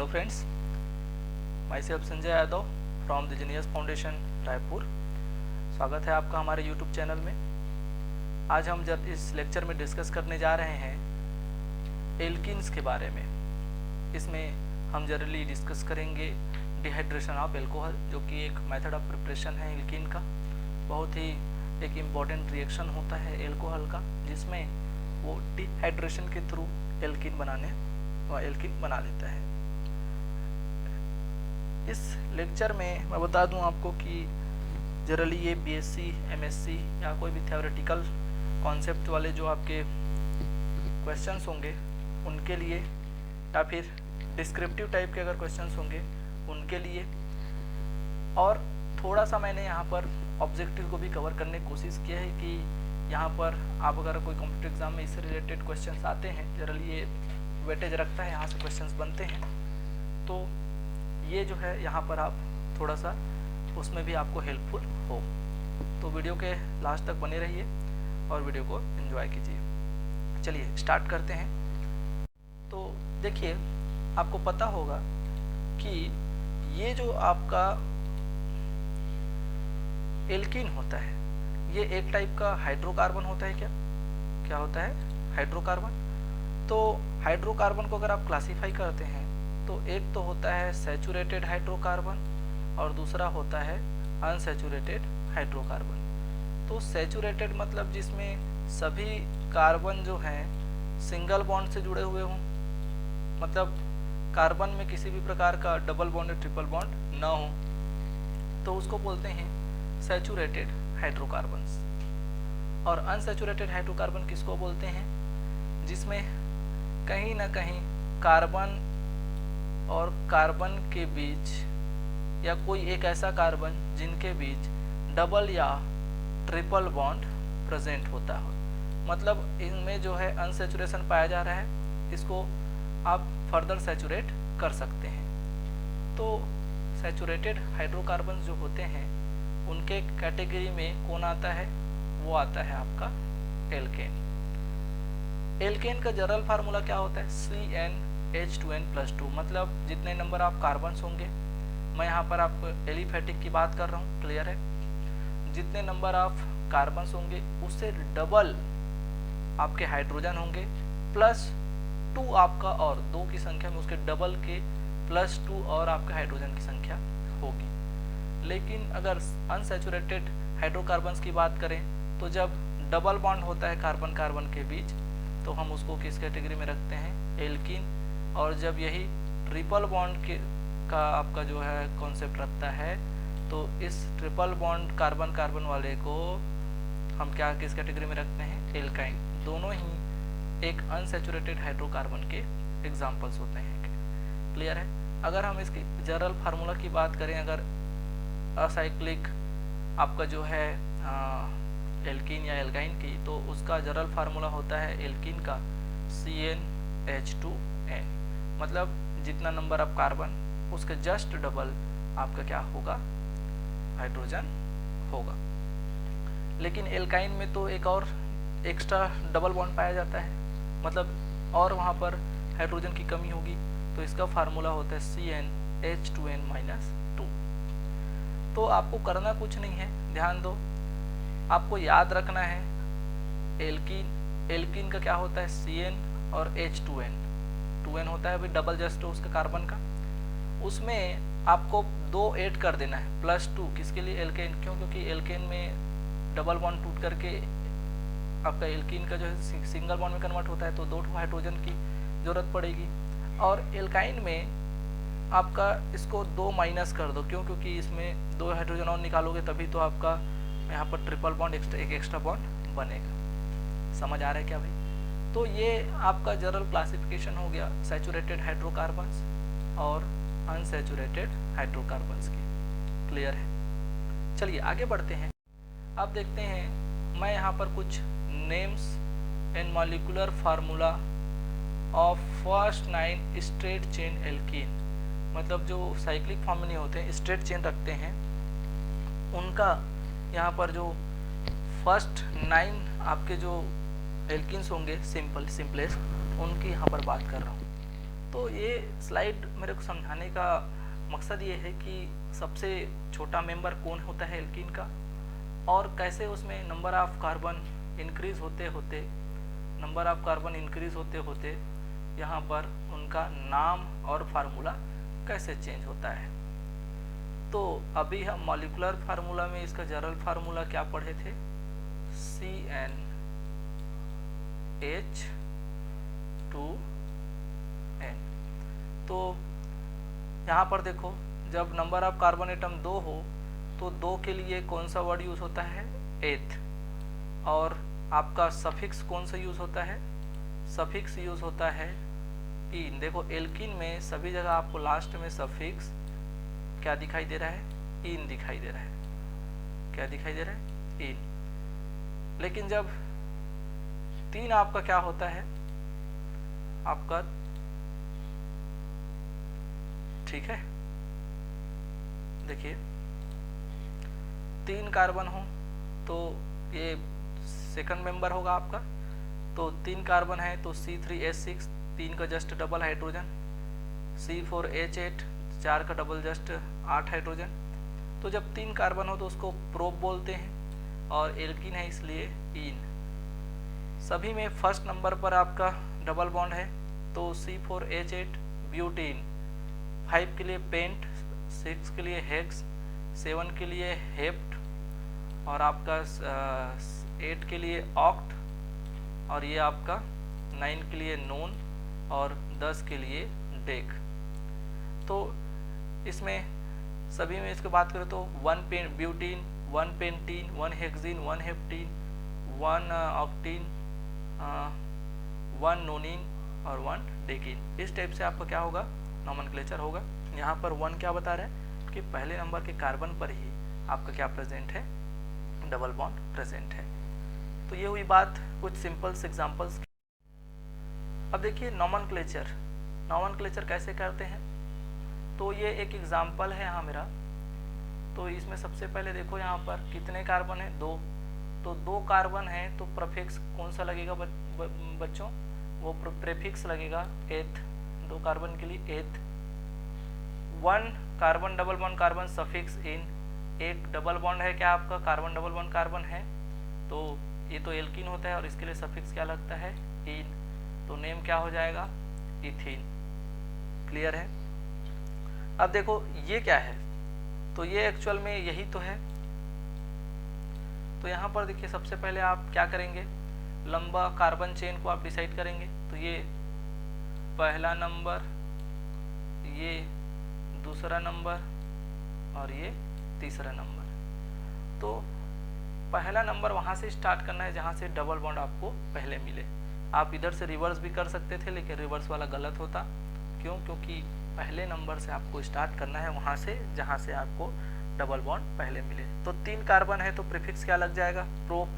Hello friends, my self Sanjay Yadav from the genius foundation Raipur. स्वागत है आपका हमारे यूट्यूब चैनल में। आज हम जब इस लेक्चर में डिस्कस करने जा रहे हैं एल्कीन्स के बारे में। इसमें हम जनरली डिस्कस करेंगे डिहाइड्रेशन ऑफ एल्कोहल, जो कि एक मेथड ऑफ प्रिपरेशन है एल्कीन का। बहुत ही एक इम्पॉर्टेंट रिएक्शन होता है एल्कोहल का, जिसमें वो डिहाइड्रेशन के थ्रू एल्कीन बना लेता है। इस लेक्चर में मैं बता दूं आपको कि जनरली ये बीएससी, एमएससी या कोई भी थ्योरेटिकल कॉन्सेप्ट वाले जो आपके क्वेश्चंस होंगे उनके लिए, या फिर डिस्क्रिप्टिव टाइप के अगर क्वेश्चंस होंगे उनके लिए, और थोड़ा सा मैंने यहाँ पर ऑब्जेक्टिव को भी कवर करने की कोशिश किया है कि यहाँ पर आप अगर कोई कॉम्पिटिटिव एग्जाम में इससे रिलेटेड क्वेश्चंस आते हैं, जनरली ये वेटेज रखता है, यहाँ से क्वेश्चंस बनते हैं, तो ये जो है यहाँ पर आप थोड़ा सा उसमें भी आपको हेल्पफुल हो। तो वीडियो के लास्ट तक बने रहिए और वीडियो को एंजॉय कीजिए। चलिए स्टार्ट करते हैं। तो देखिए, आपको पता होगा कि ये जो आपका एल्कीन होता है, ये एक टाइप का हाइड्रोकार्बन होता है। क्या होता है? हाइड्रोकार्बन। तो हाइड्रोकार्बन को अगर आप क्लासीफाई करते हैं तो एक तो होता है सैचुरेटेड हाइड्रोकार्बन और दूसरा होता है अनसैचुरेटेड हाइड्रोकार्बन। तो सैचुरेटेड मतलब जिसमें सभी कार्बन जो हैं सिंगल बॉन्ड से जुड़े हुए हों, मतलब कार्बन में किसी भी प्रकार का डबल बॉन्ड या ट्रिपल बॉन्ड ना हो, तो उसको बोलते हैं सैचुरेटेड हाइड्रोकार्बन्स। और अनसैचुरेटेड हाइड्रोकार्बन किसको बोलते हैं? जिसमें कहीं ना कहीं कार्बन और कार्बन के बीच, या कोई एक ऐसा कार्बन जिनके बीच डबल या ट्रिपल बॉन्ड प्रेजेंट होता हो, मतलब इनमें जो है अनसैचुरेशन पाया जा रहा है, इसको आप फर्दर सैचुरेट कर सकते हैं। तो सैचुरेटेड हाइड्रोकार्बन जो होते हैं उनके कैटेगरी में कौन आता है? वो आता है आपका एल्केन। एल्केन का जनरल फार्मूला क्या होता है? CnH2n+2, मतलब जितने नंबर आप कार्बन्स होंगे, मैं यहाँ पर आपको एलिफेटिक की बात कर रहा हूँ, क्लियर है? जितने नंबर आप कार्बन्स होंगे उससे डबल आपके हाइड्रोजन होंगे, +2 आपका, और 2 की संख्या में उसके डबल के +2 और आपका हाइड्रोजन की संख्या होगी। लेकिन अगर अनसैचुरेटेड हाइड्रोकार्बन्स की बात करें तो जब डबल बॉन्ड होता है कार्बन कार्बन के बीच, तो हम उसको किस कैटेगरी में रखते हैं? एल्कीन। और जब यही ट्रिपल बॉन्ड का आपका जो है कॉन्सेप्ट रखता है, तो इस ट्रिपल बॉन्ड कार्बन कार्बन वाले को हम क्या किस कैटेगरी में रखते हैं? एल्काइन। दोनों ही एक अनसैचुरेटेड हाइड्रोकार्बन के एग्जाम्पल्स होते हैं, क्लियर है? अगर हम इसकी जनरल फार्मूला की बात करें, अगर असाइक्लिक आपका जो है एल्कीन या एल्काइन की, तो उसका जनरल फार्मूला होता है एल्कीन का CnH2n, मतलब जितना नंबर ऑफ कार्बन उसके जस्ट डबल आपका क्या होगा? हाइड्रोजन होगा। लेकिन एल्काइन में तो एक और एक्स्ट्रा डबल बॉन्ड पाया जाता है, मतलब और वहाँ पर हाइड्रोजन की कमी होगी, तो इसका फार्मूला होता है CnH2n-2। तो आपको करना कुछ नहीं है, ध्यान दो, आपको याद रखना है एल्कीन का क्या होता है? Cn और H2n। 2n होता है अभी डबल जस्ट उसका कार्बन का, उसमें आपको 2 ऐड कर देना है, +2 किसके लिए? एल्केन। क्यों? क्योंकि एल्केन में डबल बॉन्ड टूट करके आपका एल्कीन का जो है सिंगल बॉन्ड में कन्वर्ट होता है, तो 2 हाइड्रोजन की जरूरत पड़ेगी। और एल्काइन में आपका इसको 2 माइनस कर दो, क्यों? क्योंकि इसमें 2 हाइड्रोजन और निकालोगे तभी तो आपका यहाँ पर ट्रिपल बॉन्ड एक एक्स्ट्रा बॉन्ड बनेगा। समझ आ रहा है क्या भाई? तो ये आपका जनरल क्लासिफिकेशन हो गया सैचुरेटेड हाइड्रोकार्बन्स और अनसैचुरेटेड हाइड्रोकार्बन्स की, क्लियर है? चलिए आगे बढ़ते हैं। अब देखते हैं, मैं यहाँ पर कुछ names and molecular formula of first 9 straight chain alkene, मतलब जो साइक्लिक फॉर्म में नहीं होते हैं, स्ट्रेट चेन रखते हैं, उनका यहाँ पर जो फर्स्ट 9 आपके जो एल्कीन्स होंगे सिंपलेस्ट, उनकी यहाँ पर बात कर रहा हूँ। तो ये स्लाइड मेरे को समझाने का मकसद ये है कि सबसे छोटा मेंबर कौन होता है एल्कीन का, और कैसे उसमें नंबर ऑफ कार्बन इंक्रीज होते होते यहाँ पर उनका नाम और फार्मूला कैसे चेंज होता है। तो अभी हम मॉलिक्यूलर फार्मूला में इसका जनरल फार्मूला क्या पढ़े थे, CnH2n। तो यहाँ पर देखो, जब नंबर ऑफ कार्बन एटम 2 हो तो 2 के लिए कौन सा वर्ड यूज होता है, एथ, और आपका सफिक्स कौन सा यूज होता है, सफिक्स यूज होता है इन। देखो एल्कीन में सभी जगह आपको लास्ट में सफिक्स क्या दिखाई दे रहा है, इन दिखाई दे रहा है। क्या दिखाई दे रहा है, इन। लेकिन जब 3 आपका क्या होता है, आपका, ठीक है, देखिए 3 कार्बन हो तो ये सेकंड मेंबर होगा आपका। तो 3 कार्बन है तो C3H6 3 का जस्ट डबल हाइड्रोजन, C4H8 4 का डबल जस्ट 8 हाइड्रोजन। तो जब 3 कार्बन हो तो उसको प्रोप बोलते हैं, और एल्कीन है इसलिए इन। सभी में फर्स्ट नंबर पर आपका डबल बॉन्ड है, तो C4H8 ब्यूटीन, 5 के लिए पेंट, 6 के लिए हेक्स, 7 के लिए हेप्ट, और आपका 8 के लिए ऑक्ट, और ये आपका 9 के लिए नोन, और 10 के लिए डेक। तो इसमें सभी में इसकी बात करें तो 1 ब्यूटीन, 1 पेंटीन, 1 हेक्सीन, 1 हेप्टीन, 1 ऑक्टीन, 1 नोनिन और 1 डेकिन। इस टाइप से आपका क्या होगा, नॉमेनक्लेचर होगा। यहाँ पर 1 क्या बता रहा है कि पहले नंबर के कार्बन पर ही आपका क्या प्रेजेंट है, डबल बॉन्ड प्रेजेंट है। तो ये हुई बात कुछ सिंपल्स एग्जांपल्स की। अब देखिए नॉमेनक्लेचर कैसे करते हैं। तो ये एक एग्जांपल है यहाँ मेरा। तो इसमें सबसे पहले देखो यहाँ पर कितने कार्बन है, 2। तो 2 कार्बन है तो प्रीफिक्स कौन सा लगेगा बच्चों, वो प्रीफिक्स लगेगा एथ, 2 कार्बन के लिए eth. 1 carbon double bond carbon suffix ene, एक डबल बॉन्ड है क्या आपका, कार्बन डबल बॉन्ड कार्बन है, तो ये तो एल्कीन होता है और इसके लिए सफिक्स क्या लगता है, इन। तो नेम क्या हो जाएगा, इथीन। क्लियर है। अब देखो ये क्या है, तो ये एक्चुअल में यही तो है। तो यहाँ पर देखिए सबसे पहले आप क्या करेंगे, लंबा कार्बन चेन को आप डिसाइड करेंगे। तो ये पहला नंबर, ये दूसरा नंबर और ये तीसरा नंबर। तो पहला नंबर वहाँ से स्टार्ट करना है जहाँ से डबल बॉन्ड आपको पहले मिले। आप इधर से रिवर्स भी कर सकते थे, लेकिन रिवर्स वाला गलत होता। क्यों, क्योंकि पहले नंबर से आपको स्टार्ट करना है वहाँ से जहाँ से आपको डबल बॉन्ड पहले मिले। तो 3 कार्बन है तो प्रीफिक्स क्या लग जाएगा, prop.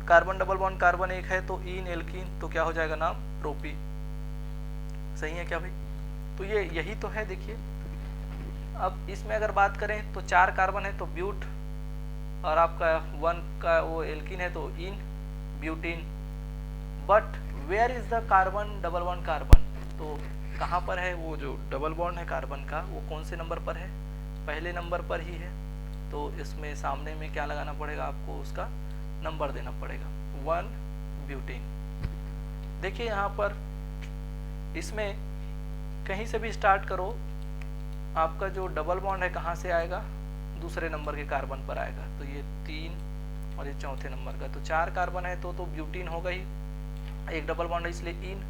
Carbon double bond carbon 1 है तो इन एल्कीन, तो क्या हो जाएगा नाम, प्रोपी। सही है क्या भाई। तो ये यही तो है। देखिए अब इसमें अगर बात करें तो 4 कार्बन है तो ब्यूट, और आपका 1 का वो एल्कीन है तो इन butene. But where is the carbon double bond carbon, तो कहाँ पर है वो जो डबल बॉन्ड है कार्बन का, वो कौन से नंबर पर है, पहले नंबर पर ही है। तो इसमें सामने में क्या लगाना पड़ेगा आपको, उसका नंबर देना पड़ेगा, 1 ब्यूटीन। देखिए यहाँ पर इसमें कहीं से भी स्टार्ट करो, आपका जो डबल बॉन्ड है कहाँ से आएगा, दूसरे नंबर के कार्बन पर आएगा। तो ये 3 और ये चौथे नंबर का, तो 4 कार्बन है तो ब्यूटीन होगा ही, एक डबल बॉन्ड है इसलिए इन।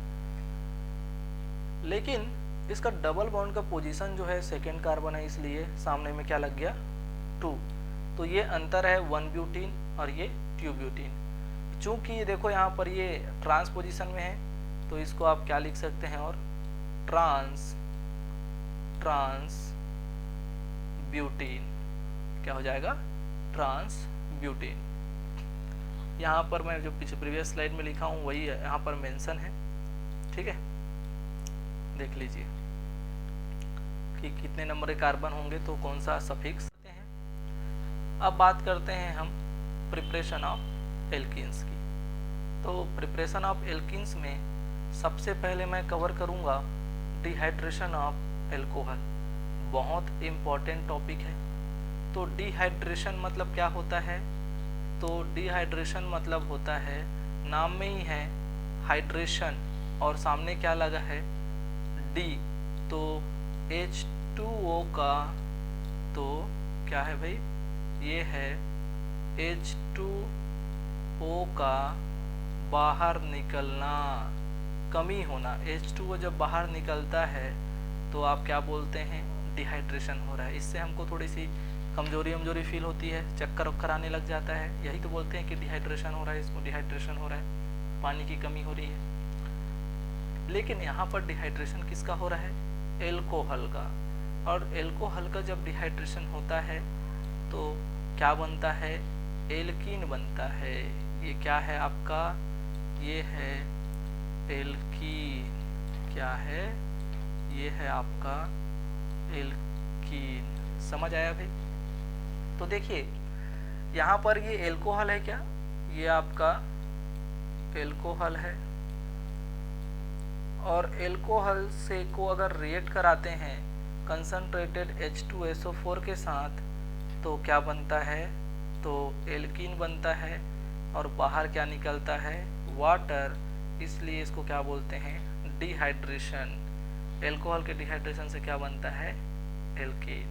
लेकिन इसका डबल बॉन्ड का पोजीशन जो है सेकेंड कार्बन है, इसलिए सामने में क्या लग गया, 2। तो ये अंतर है 1 ब्यूटीन और ये 2 ब्यूटीन। चूंकि ये देखो यहाँ पर ये ट्रांस पोजीशन में है, तो इसको आप क्या लिख सकते हैं, और ट्रांस ब्यूटीन क्या हो जाएगा, ट्रांस ब्यूटीन। यहाँ पर मैं जो पीछे प्रीवियस स्लाइड में लिखा हूँ वही यहाँ पर मेंशन है। ठीक है, देख लीजिए कि कितने नंबर के कार्बन होंगे तो कौन सा सफिक्स देते हैं। अब बात करते हैं हम प्रिपरेशन ऑफ एल्कीन्स की। तो प्रिपरेशन ऑफ एल्कीन्स में सबसे पहले मैं कवर करूँगा डिहाइड्रेशन ऑफ एल्कोहल। बहुत इम्पॉर्टेंट टॉपिक है। तो डिहाइड्रेशन मतलब क्या होता है? तो डिहाइड्रेशन मतलब होता है, नाम में ही है हाइड्रेशन और सामने क्या लगा है? डी। तो H2O का तो क्या है भाई? ये है H2O का बाहर निकलना, कमी होना। H2O जब बाहर निकलता है तो आप क्या बोलते हैं? डिहाइड्रेशन हो रहा है। इससे हमको थोड़ी सी कमजोरी फील होती है, चक्कर वक्कर आने लग जाता है। यही तो बोलते हैं कि डिहाइड्रेशन हो रहा है, इसको डिहाइड्रेशन हो रहा है, पानी की कमी हो रही है। लेकिन यहाँ पर डिहाइड्रेशन किसका हो रहा है? एल्कोहल का। और एल्कोहल का जब डिहाइड्रेशन होता है तो क्या बनता है? एल्कीन बनता है। ये क्या है आपका? ये है एल्कीन। क्या है? ये है आपका एल्कीन। समझ आया भाई? तो देखिए यहाँ पर ये एल्कोहल है क्या? ये आपका एल्कोहल है। और एल्कोहल से को अगर रिएक्ट कराते हैं कंसंट्रेटेड H2SO4 के साथ तो क्या बनता है? तो एल्कीन बनता है और बाहर क्या निकलता है? वाटर। इसलिए इसको क्या बोलते हैं? डिहाइड्रेशन। एल्कोहल के डिहाइड्रेशन से क्या बनता है? एल्कीन।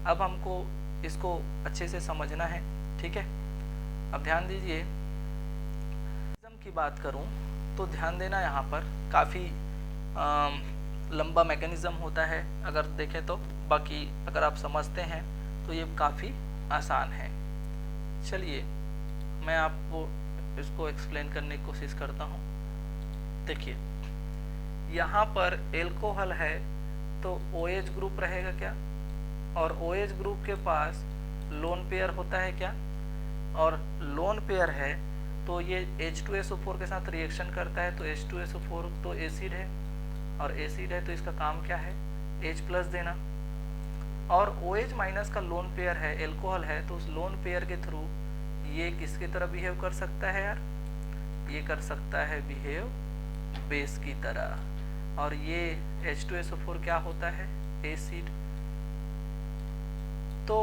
अब हमको इसको अच्छे से समझना है, ठीक है? अब ध्यान दीजिए, की बात करूं तो ध्यान देना, यहाँ पर काफ़ी लंबा मैकेनिज्म होता है अगर देखें तो। बाकी अगर आप समझते हैं तो ये काफ़ी आसान है। चलिए मैं आपको इसको एक्सप्लेन करने की कोशिश करता हूँ। देखिए यहाँ पर एल्कोहल है तो OH ग्रुप रहेगा क्या? और OH ग्रुप के पास लोन पेयर होता है क्या? और लोन पेयर है तो ये H2SO4 के साथ रिएक्शन करता है। तो H2SO4 तो एसिड है और एसिड है तो इसका काम क्या है? H+ देना। और OH माइनस का लोन पेयर है, एल्कोहल है, तो उस लोन पेयर के थ्रू ये किसकी तरह बिहेव कर सकता है यार? ये कर सकता है बिहेव बेस की तरह। और ये H2SO4 क्या होता है? एसिड। तो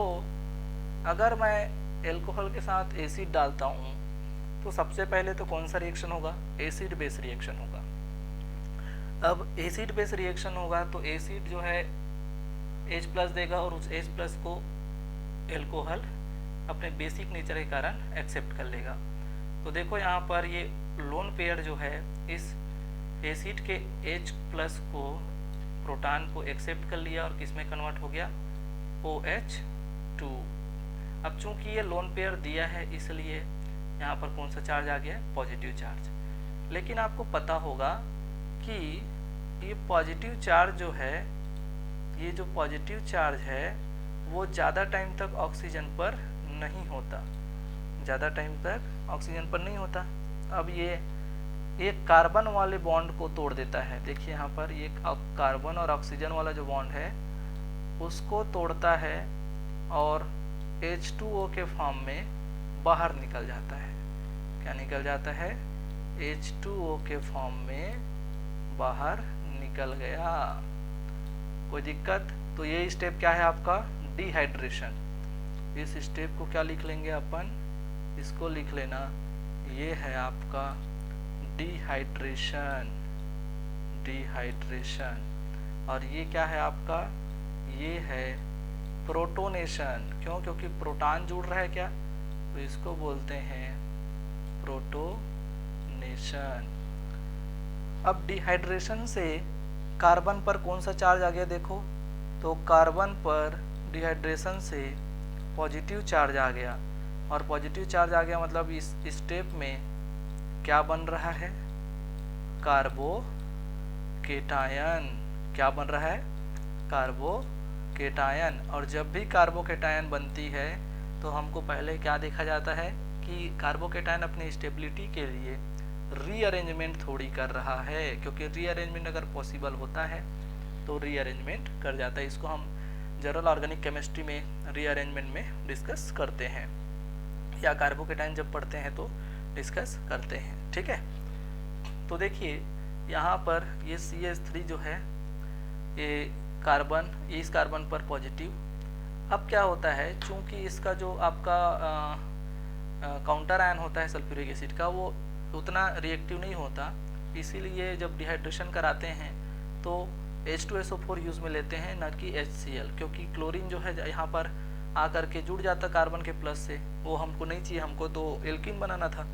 अगर मैं एल्कोहल के साथ एसिड डालता हूँ तो सबसे पहले तो कौन सा रिएक्शन होगा? एसिड बेस रिएक्शन होगा। अब एसिड बेस रिएक्शन होगा तो एसिड जो है H+ देगा और उस H+ को एल्कोहल अपने बेसिक नेचर के कारण एक्सेप्ट कर लेगा। तो देखो यहाँ पर ये लोन पेयर जो है इस एसिड के H+ को, प्रोटॉन को एक्सेप्ट कर लिया और किस में कन्वर्ट हो गया? OH2। अब चूंकि ये लोन पेयर दिया है इसलिए यहाँ पर कौन सा चार्ज आ गया? Positive charge. लेकिन आपको पता होगा कि ये पॉजिटिव चार्ज जो है, ये जो पॉजिटिव चार्ज है वो ज़्यादा टाइम तक ऑक्सीजन पर नहीं होता, ज़्यादा टाइम तक ऑक्सीजन पर नहीं होता। अब ये एक कार्बन वाले बॉन्ड को तोड़ देता है। देखिए यहाँ पर ये कार्बन और ऑक्सीजन वाला जो बॉन्ड है उसको तोड़ता है और H2O के फॉर्म में बाहर निकल जाता है। क्या निकल जाता है? H2O के फॉर्म में बाहर निकल गया। कोई दिक्कत? तो ये स्टेप क्या है आपका? डिहाइड्रेशन। इस स्टेप को क्या लिख लेंगे अपन? इसको लिख लेना, ये है आपका डिहाइड्रेशन। डिहाइड्रेशन। और ये क्या है आपका? ये है प्रोटोनेशन। क्यों? क्योंकि प्रोटॉन जुड़ रहा है क्या, तो इसको बोलते हैं प्रोटोनेशन। अब डिहाइड्रेशन से कार्बन पर कौन सा चार्ज आ गया देखो, तो कार्बन पर डिहाइड्रेशन से पॉजिटिव चार्ज आ गया। और पॉजिटिव चार्ज आ गया मतलब इस स्टेप में क्या बन रहा है? कार्बोकेटायन। क्या बन रहा है? कार्बोकेटायन। और जब भी कार्बोकेटायन बनती है तो हमको पहले क्या देखा जाता है कि कार्बोकेटायन अपनी स्टेबिलिटी के लिए रीअरेंजमेंट थोड़ी कर रहा है, क्योंकि रीअरेंजमेंट अगर पॉसिबल होता है तो रीअरेंजमेंट कर जाता है। इसको हम जनरल ऑर्गेनिक केमिस्ट्री में रीअरेंजमेंट में डिस्कस करते हैं, या कार्बोकेटायन जब पढ़ते हैं तो डिस्कस करते हैं, ठीक है। तो देखिए यहाँ पर ये CH3 जो है ये कार्बन, इस कार्बन पर पॉजिटिव। अब क्या होता है, चूंकि इसका जो आपका काउंटर आयन होता है सल्फ्यूरिक एसिड का वो उतना रिएक्टिव नहीं होता, इसीलिए जब डिहाइड्रेशन कराते हैं तो H2SO4 यूज़ में लेते हैं, ना कि HCl, क्योंकि क्लोरीन जो है यहाँ पर आकर के जुड़ जाता कार्बन के प्लस से, वो हमको नहीं चाहिए, हमको तो एल्कीन बनाना था,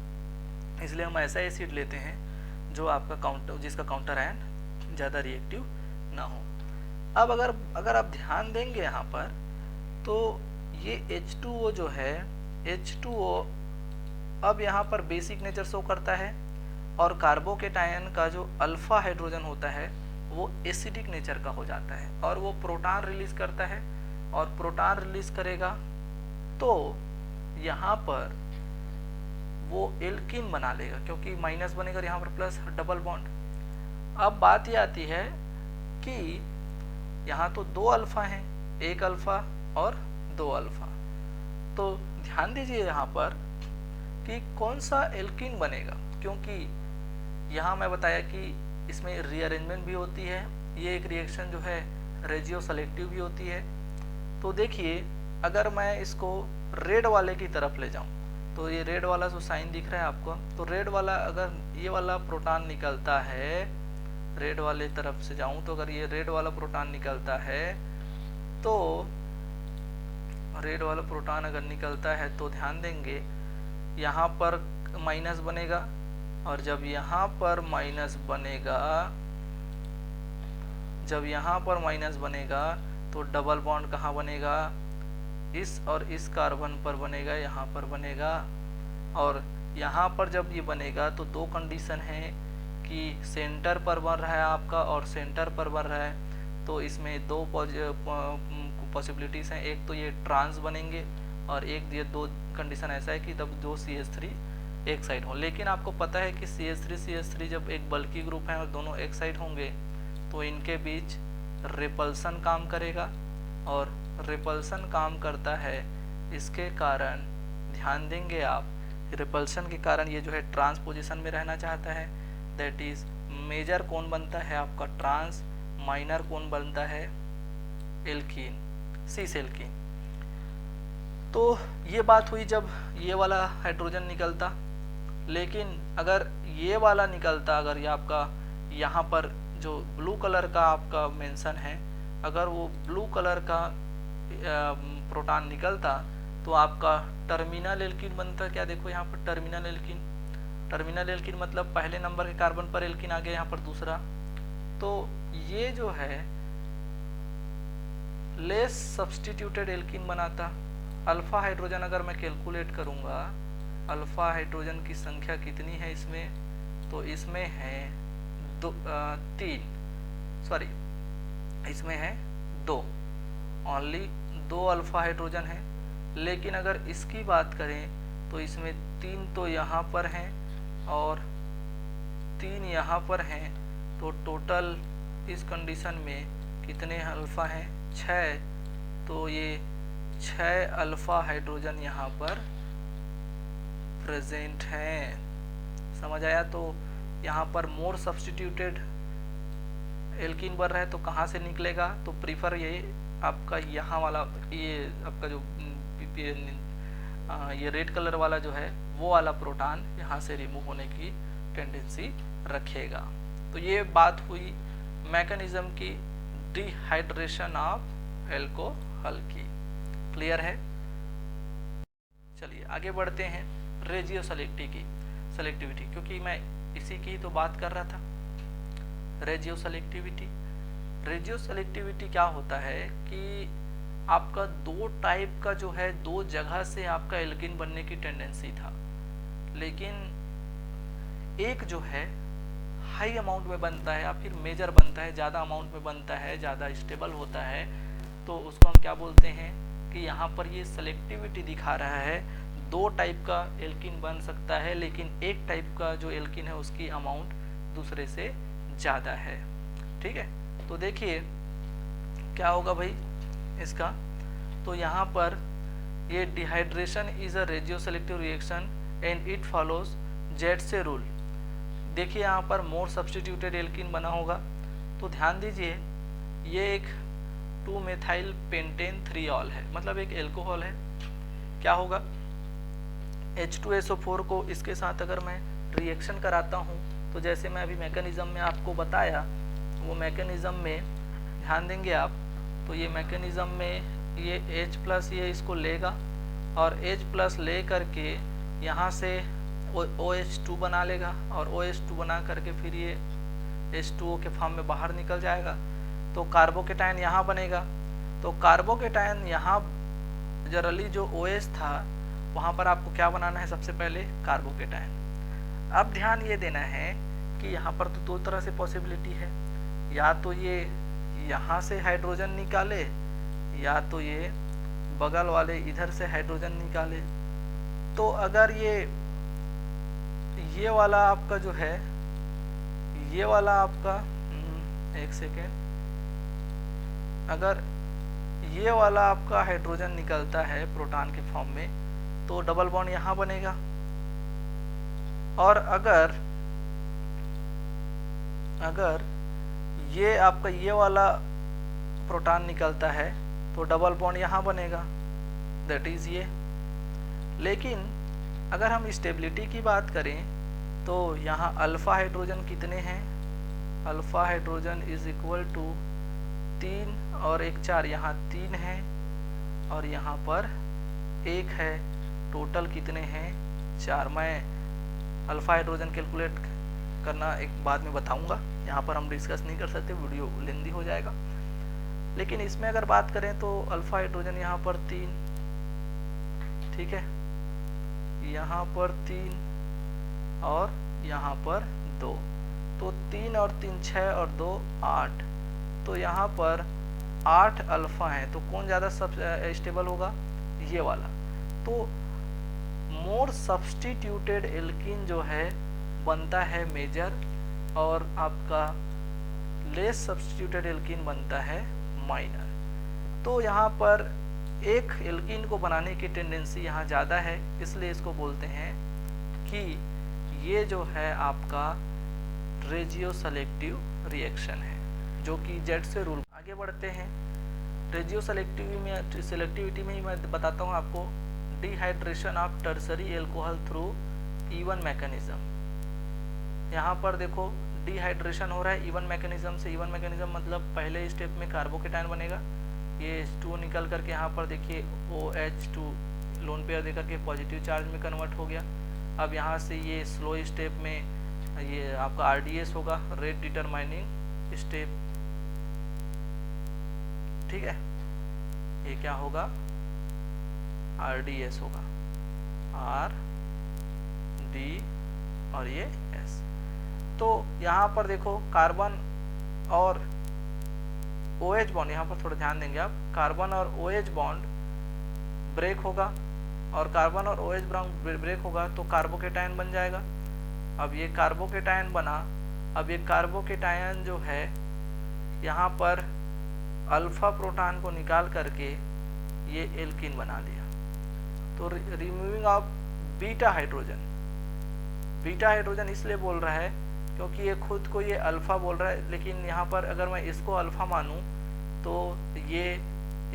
इसलिए हम ऐसा एसिड लेते हैं जो आपका जिसका काउंटर आयन ज़्यादा रिएक्टिव ना हो। अब अगर आप ध्यान देंगे यहाँ पर तो ये H2O जो है, H2O अब यहाँ पर बेसिक नेचर शो करता है, और कार्बोकेटायन का जो अल्फा हाइड्रोजन होता है वो एसिडिक नेचर का हो जाता है, और वो प्रोटॉन रिलीज करता है, और प्रोटॉन रिलीज करेगा तो यहाँ पर वो एल्कीन बना लेगा, क्योंकि माइनस बनेगा यहाँ पर प्लस, डबल बॉन्ड। अब बात ये आती है कि यहाँ तो दो अल्फा हैं, एक अल्फा और दो अल्फा, तो ध्यान दीजिए यहाँ पर कि कौन सा एल्कीन बनेगा, क्योंकि यहाँ मैं बताया कि इसमें रीअरेंजमेंट भी होती है, ये एक रिएक्शन जो है रेजियो सेलेक्टिव भी होती है। तो देखिए अगर मैं इसको रेड वाले की तरफ ले जाऊँ, तो ये रेड वाला जो साइन दिख रहा है आपको, तो रेड वाला अगर ये वाला प्रोटॉन निकलता है, रेड वाले तरफ से जाऊं तो अगर ये रेड वाला प्रोटॉन निकलता है, तो रेड वाला प्रोटॉन अगर निकलता है तो ध्यान देंगे यहाँ पर माइनस बनेगा, और जब यहाँ पर माइनस बनेगा, जब यहाँ पर माइनस बनेगा तो डबल बॉन्ड कहाँ बनेगा, इस और इस कार्बन पर बनेगा, यहाँ पर बनेगा। और यहाँ पर जब ये बनेगा तो दो कंडीशन है कि सेंटर पर बन रहा है आपका और सेंटर पर बन रहा है, तो इसमें दो पॉसिबिलिटीज़ हैं, एक तो ये ट्रांस बनेंगे और एक ये दो कंडीशन ऐसा है कि तब दो CH3 एक साइड हो। लेकिन आपको पता है कि CH3 जब एक बल्की ग्रुप है और दोनों एक साइड होंगे तो इनके बीच रिपल्सन काम करेगा, और रिपल्सन काम करता है, इसके कारण ध्यान देंगे आप, रिपल्सन के कारण ये जो है ट्रांस पोजीशन में रहना चाहता है, दैट इज मेजर कौन बनता है आपका ट्रांस, माइनर कौन बनता है एल्कीन, सीस एल्कीन। तो ये बात हुई जब ये वाला हाइड्रोजन निकलता, लेकिन अगर ये वाला निकलता, अगर ये आपका यहाँ पर जो ब्लू कलर का आपका मेंशन है, अगर वो ब्लू कलर का प्रोटॉन निकलता तो आपका टर्मिनल एल्कीन बनता। क्या देखो यहाँ पर टर्मिनल एल्कीन, टर्मिनल एल्कीन मतलब पहले नंबर के कार्बन पर एल्कीन आ गया, यहाँ पर दूसरा, तो ये जो है लेस सब्सटीट्यूटेड एल्कीन बनाता। अल्फा हाइड्रोजन अगर मैं कैलकुलेट करूँगा, अल्फा हाइड्रोजन की संख्या कितनी है इसमें, तो इसमें है इसमें है दो, ओनली दो अल्फा हाइड्रोजन है। लेकिन अगर इसकी बात करें तो इसमें तीन तो यहाँ पर हैं और तीन यहाँ पर हैं, तो टोटल इस कंडीशन में कितने अल्फा हैं, 6, तो ये 6 अल्फा हाइड्रोजन यहाँ पर प्रेजेंट हैं। समझ आया? तो यहाँ पर मोर सब्सटीट्यूटेड एल्कीन बन रहा है, तो कहाँ से निकलेगा, तो प्रीफर ये आपका यहाँ वाला, ये आपका जो ये रेड कलर वाला जो है वो वाला प्रोटॉन यहाँ से रिमूव होने की टेंडेंसी रखेगा। तो ये बात हुई मैकेनिज्म की डिहाइड्रेशन ऑफ एल्कोहल की। क्लियर है? चलिए आगे बढ़ते हैं रेजियो सेलेक्टिविटी, क्योंकि मैं इसी की तो बात कर रहा था। रेजियो सेलेक्टिविटी क्या होता है कि आपका दो टाइप का जो है, दो जगह से आपका एल्कीन बनने की टेंडेंसी था, लेकिन एक जो है हाई अमाउंट में बनता है या फिर मेजर बनता है, ज़्यादा अमाउंट में बनता है, ज़्यादा स्टेबल होता है, तो उसको हम क्या बोलते हैं कि यहाँ पर ये सेलेक्टिविटी दिखा रहा है। दो टाइप का एल्कीन बन सकता है, लेकिन एक टाइप का जो एल्कीन है उसकी अमाउंट दूसरे से ज़्यादा है। ठीक है, तो देखिए क्या होगा भाई इसका, तो यहाँ पर ये dehydration is a regioselective reaction and it follows Zaitsev rule. देखिए यहाँ पर मोर सब्स्टिट्यूटेड एल्कीन बना होगा। तो ध्यान दीजिए ये एक 2 मेथाइल पेंटेन 3 ऑल है, मतलब एक एल्कोहल है। क्या होगा, H2SO4 को इसके साथ अगर मैं रिएक्शन कराता हूँ तो जैसे मैं अभी मैकेनिज्म में आपको बताया, वो मैकेनिज्म में ध्यान देंगे आप, तो ये मैकेनिज्म में ये H+ ये इसको लेगा और H+ ले करके यहाँ से OH2 बना लेगा और OH2 बना करके फिर ये H2O के फॉर्म में बाहर निकल जाएगा। तो कार्बोकेटायन यहाँ बनेगा। तो कार्बोकेटायन यहाँ जनरली जो OH था वहाँ पर आपको क्या बनाना है, सबसे पहले कार्बोकेटायन। अब ध्यान ये देना है कि यहाँ पर तो दो तरह से पॉसिबिलिटी है, या तो ये यहाँ से हाइड्रोजन निकाले या तो ये बगल वाले इधर से हाइड्रोजन निकाले। तो अगर ये वाला आपका जो है, ये वाला आपका एक सेकेंड, अगर ये वाला आपका हाइड्रोजन निकलता है प्रोटॉन के फॉर्म में तो डबल बॉन्ड यहाँ बनेगा। और अगर ये आपका ये वाला प्रोटॉन निकलता है तो डबल बॉन्ड यहाँ बनेगा, दैट इज ये। लेकिन अगर हम स्टेबिलिटी की बात करें तो यहाँ अल्फा हाइड्रोजन कितने हैं, alpha hydrogen is equal to 3 और 1 4, यहाँ 3 है और यहाँ पर 1 है, टोटल कितने हैं 4। मैं अल्फा हाइड्रोजन कैलकुलेट करना एक बाद में बताऊंगा, यहाँ पर हम डिस्कस नहीं कर सकते, वीडियो लेंदी हो जाएगा। लेकिन इसमें अगर बात करें तो अल्फा हाइड्रोजन यहाँ पर 3, ठीक है, यहाँ पर 3 और यहाँ पर 2, तो 3 और 3 6 और 2 8, तो यहाँ पर 8 अल्फा हैं। तो कौन ज़्यादा स्टेबल होगा, ये वाला। तो मोर सब्स्टिट्यूटेड एल्कीन जो है बनता है मेजर और आपका लेस सब्स्टिट्यूटेड एल्कीन बनता है माइनर। तो यहाँ पर एक एल्कीन को बनाने की टेंडेंसी यहाँ ज़्यादा है, इसलिए इसको बोलते हैं कि ये जो है आपका रेजियो सेलेक्टिव रिएक्शन है, जो कि जेड से रूल। आगे बढ़ते हैं, रेजियो सेलेक्टिविटी में ही मैं बताता हूँ आपको dehydration of tertiary alcohol through even mechanism. यहाँ पर देखो डिहाइड्रेशन हो रहा है इवन मैकेनिज्म से। इवन मैकेनिज्म मतलब पहले स्टेप में कार्बोकेटायन बनेगा, ये H2 निकल करके यहाँ पर देखिए OH2 लोन पेयर देकर के पॉजिटिव चार्ज में कन्वर्ट हो गया। अब यहाँ से ये स्लो स्टेप में ये आपका RDS होगा, रेट डिटरमाइनिंग स्टेप, ठीक है, ये क्या होगा RDS होगा, RD और ये S। तो यहाँ पर देखो कार्बन और OH बॉन्ड, यहाँ पर थोड़ा ध्यान देंगे आप, कार्बन और OH बॉन्ड ब्रेक होगा और कार्बन और OH बॉन्ड ब्रेक होगा तो कार्बोकेटायन बन जाएगा। अब ये कार्बोकेटायन बना, अब ये कार्बोकेटायन जो है यहाँ पर अल्फा प्रोटॉन को निकाल करके ये एल्कीन बना लिया। तो removing of beta hydrogen, beta hydrogen इसलिए बोल रहा है क्योंकि ये खुद को ये अल्फा बोल रहा है, लेकिन यहाँ पर अगर मैं इसको अल्फा मानूं तो ये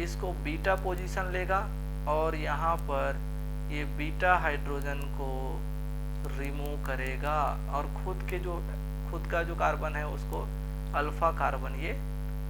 इसको बीटा पोजीशन लेगा और यहाँ पर ये बीटा हाइड्रोजन को रिमूव करेगा और खुद का जो कार्बन है उसको अल्फा कार्बन ये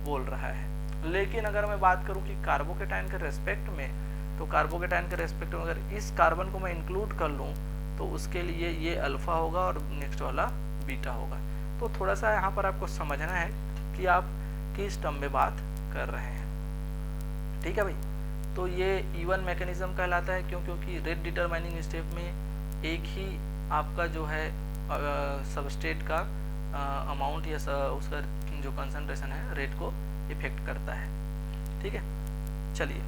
बोल रहा है। लेकिन अगर मैं बात करूं कि कार्बोकेटायन के रेस्पेक्ट में, तो कार्बोकेटायन के रेस्पेक्ट में अगर इस कार्बन को मैं इंक्लूड कर लूं तो उसके लिए ये अल्फा होगा और नेक्स्ट वाला बीटा होगा। तो थोड़ा सा यहाँ पर आपको समझना है कि आप किस टर्म में बात कर रहे हैं, ठीक है भाई। तो ये इवन मैकेनिज्म कहलाता है क्योंकि रेट डिटरमाइनिंग स्टेप में एक ही आपका जो है सबस्टेट का अमाउंट या उसका जो कंसंट्रेशन है रेट को इफेक्ट करता है, ठीक है। चलिए,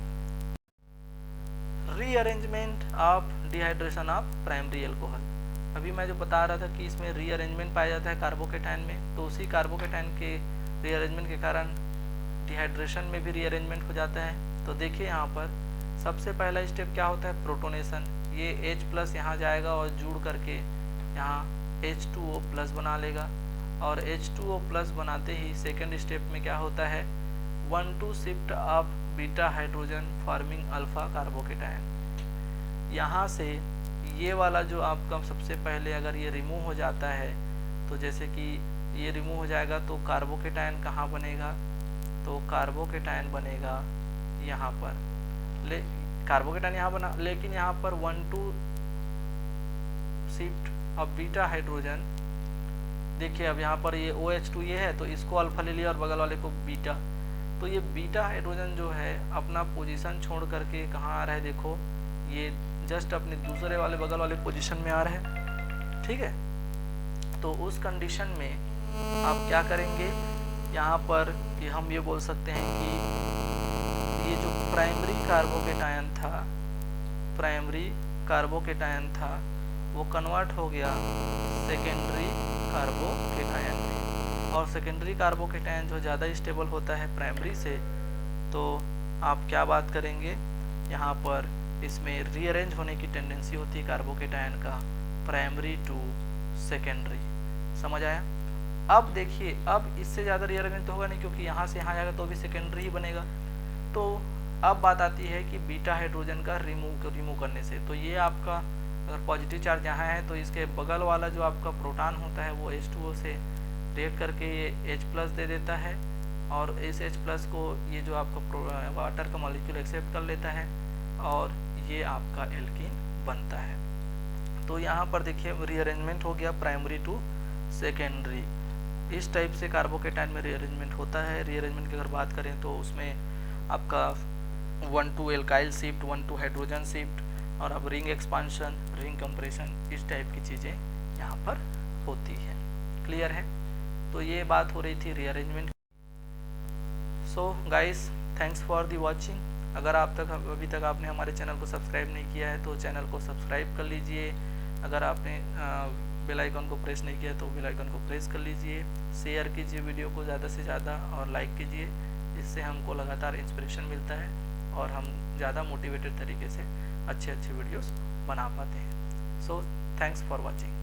rearrangement of dehydration of primary alcohol. अभी मैं जो बता रहा था कि इसमें रीअरेंजमेंट पाया जाता है कार्बोकेटायन में, तो उसी कार्बोकेटायन के रीअरेंजमेंट के कारण डिहाइड्रेशन में भी रीअरेंजमेंट हो जाता है। तो देखिए यहाँ पर सबसे पहला स्टेप क्या होता है, प्रोटोनेशन। ये H+ यहाँ जाएगा और जुड़ करके यहाँ H2O प्लस बना लेगा, और H2O प्लस बनाते ही सेकेंड स्टेप में क्या होता है, 1,2 shift of beta hydrogen forming alpha carbocation. यहाँ से ये वाला जो आपका सबसे पहले अगर ये रिमूव हो जाता है, तो जैसे कि ये रिमूव हो जाएगा तो कार्बोकेटायन कहाँ बनेगा, तो कार्बोकेटायन बनेगा यहाँ पर, कार्बोकेटायन यहाँ बना, लेकिन यहाँ पर 1,2 शिफ्ट ऑफ बीटा हाइड्रोजन, देखिए अब यहाँ पर ये OH2 ये है तो इसको अल्फा ले लिया और बगल वाले को बीटा, तो ये बीटा हाइड्रोजन जो है अपना पोजीशन छोड़ करके कहाँ आ रहा है, देखो ये जस्ट अपने दूसरे वाले बगल वाले पोजीशन में आ रहा है, ठीक है। तो उस कंडीशन में आप क्या करेंगे, यहाँ पर कि हम ये बोल सकते हैं कि ये जो प्राइमरी कार्बोकेटायन था वो कन्वर्ट हो गया सेकेंडरी कार्बोकेटायन में, और सेकेंडरी कार्बोकेटायन जो ज़्यादा स्टेबल होता है प्राइमरी से, तो आप क्या बात करेंगे, यहाँ पर इसमें रीअरेंज होने की टेंडेंसी होती है कार्बोकेटायन का, प्राइमरी टू सेकेंडरी। समझ आया? अब देखिए, अब इससे ज़्यादा रीअरेंजमेंट तो होगा नहीं, क्योंकि यहाँ से यहाँ जाएगा तो भी सेकेंडरी ही बनेगा। तो अब बात आती है कि बीटा हाइड्रोजन का रिमूव करने से, तो ये आपका अगर पॉजिटिव चार्ज यहाँ है तो इसके बगल वाला जो आपका प्रोटॉन होता है वो H2O से रिएक्ट करके ये H+ दे देता है, और इस H+ को ये जो आपका वाटर का मॉलिक्यूल एक्सेप्ट कर लेता है, और ये आपका एल्कीन बनता है। तो यहाँ पर देखिए रीअरेंजमेंट हो गया प्राइमरी टू सेकेंडरी। इस टाइप से कार्बोकेटायन में रीअरेंजमेंट होता है। रीअरेंजमेंट की अगर बात करें तो उसमें आपका 1,2 एल्काइल शिफ्ट, 1,2 हाइड्रोजन शिफ्ट, और अब रिंग एक्सपांशन, रिंग कंप्रेशन, इस टाइप की चीज़ें यहाँ पर होती हैं। क्लियर है? तो ये बात हो रही थी rearrangement. So guys, thanks for the watching. अगर अभी तक आपने हमारे चैनल को सब्सक्राइब नहीं किया है तो चैनल को सब्सक्राइब कर लीजिए। अगर आपने बेल आइकन को प्रेस नहीं किया तो बेल आइकन को प्रेस कर लीजिए। शेयर कीजिए वीडियो को ज़्यादा से ज़्यादा, और लाइक कीजिए, इससे हमको लगातार इंस्पिरेशन मिलता है और हम ज़्यादा मोटिवेटेड तरीके से अच्छे वीडियोस बना पाते हैं। So thanks for watching.